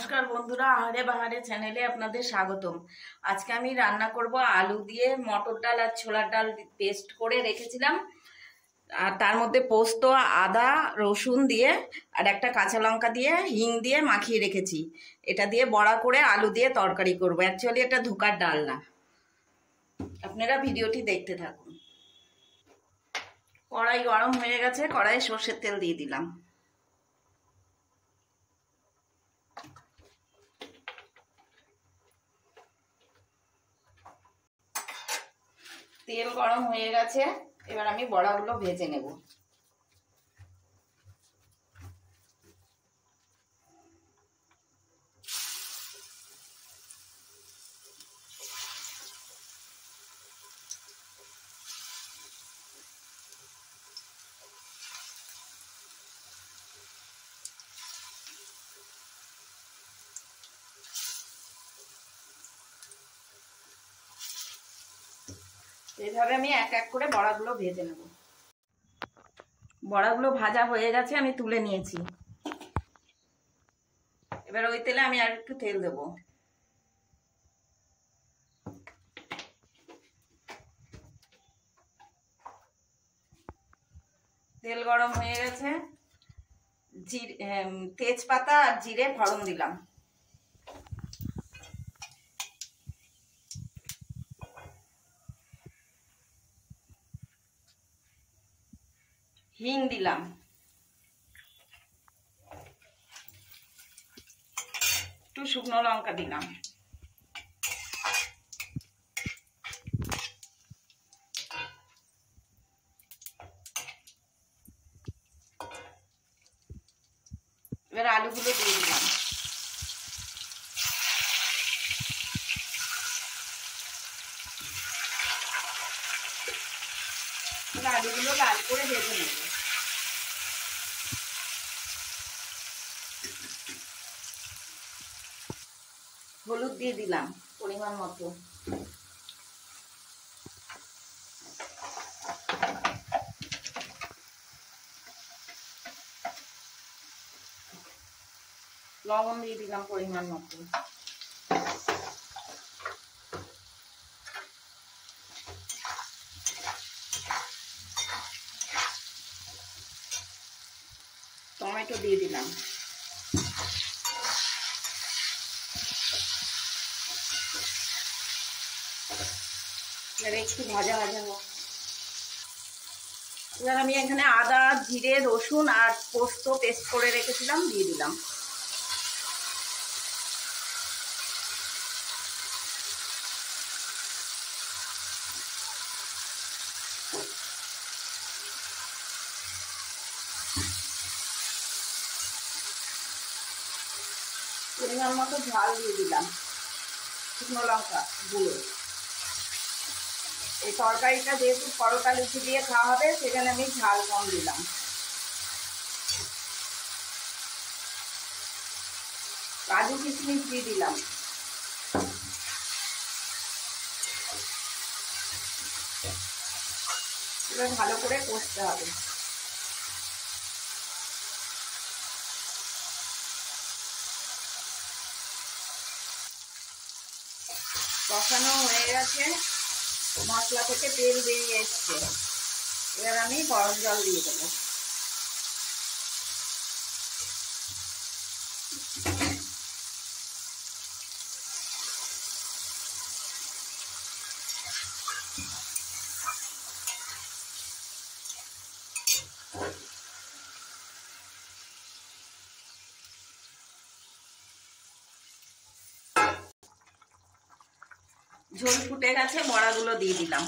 নমস্কার বন্ধুরা, আহারে বাহারে চ্যানেলে আপনাদের স্বাগতম। আজকে আমি রান্না করব আলু দিয়ে মটর ডাল আর ছোলার ডাল পেস্ট করে রেখেছিলাম, আর তার মধ্যে পোস্ত, আদা, রসুন দিয়ে আর একটা কাঁচা লঙ্কা দিয়ে হিং দিয়ে মাখিয়ে রেখেছি। এটা দিয়ে বড়া করে আলু দিয়ে তরকারি করব। অ্যাকচুয়ালি এটা ধোকার ডাল না। আপনারা ভিডিওটি দেখতে থাকুন। কড়াই গরম হয়ে গেছে, কড়াইয়ে সর্ষের তেল দিয়ে দিলাম। তেল গরম হয়ে গেছে, এবার আমি বড়াগুলো ভেজে নেব। এইভাবে আমি এক এক করে বড়াগুলো ভেজে নেব। বড়াগুলো ভাজা হয়ে গেছে, আমি তুলে নিয়েছি। এবার ওই তেলে আমি আর একটু তেল দেব। তেল গরম হয়ে গেছে, তেজপাতা আর জিরে ফোড়ন দিলাম। হিং দিলাম। একটু শুকনো লঙ্কা দিলাম। এবার আলুগুলো দিয়ে দিলাম। আলুগুলো লাল করে ভেজে নেব। হলুদ দিয়ে দিলাম পরিমাণ মতো। লবণ দিয়ে দিলাম পরিমাণ মতো। টমেটো দিয়ে দিলাম। এবারে একটু ভাজা ভাজা হোক। এবার আমি এখানে আদা, জিরে, রসুন আর পোস্ত পেস্ট করে রেখেছিলাম দিয়ে দিলাম। পরিমাণ মতো ঝাল দিয়ে দিলাম, শুকনো লঙ্কা গুঁড়ো। এই তরকারিটা যেহেতু পরোটা লুচি দিয়ে খাওয়া হবে, সেখানে আমি ঝাল কম দিলাম। কাজু কিশমিশ দিয়ে দিলাম। এবার ভালো করে কষতে হবে। কষানো হয়ে গেছে, মশলা থেকে তেল বেরিয়ে এসছে। এবার আমি গরম জল দিয়ে দেবো। ঝোল ফুটে গেছে, বড়াগুলো দিয়ে দিলাম।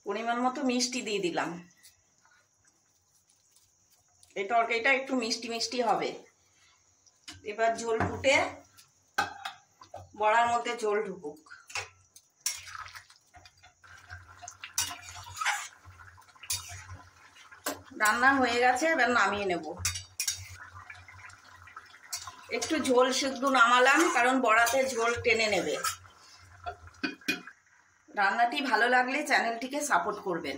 পরিমাণ মতো মিষ্টি দিয়ে দিলাম। এই তরকারিটা একটু মিষ্টি মিষ্টি হবে। এবার ঝোল ফুটে বড়ার মধ্যে ঝোল ঢুকুক। রান্না হয়ে গেছে, এবার নামিয়ে নেব। একটু ঝোল শুদ্ধ নামালাম, কারণ বড়াতে ঝোল টেনে নেবে। রান্নাটি ভালো লাগলে চ্যানেলটিকে সাপোর্ট করবেন।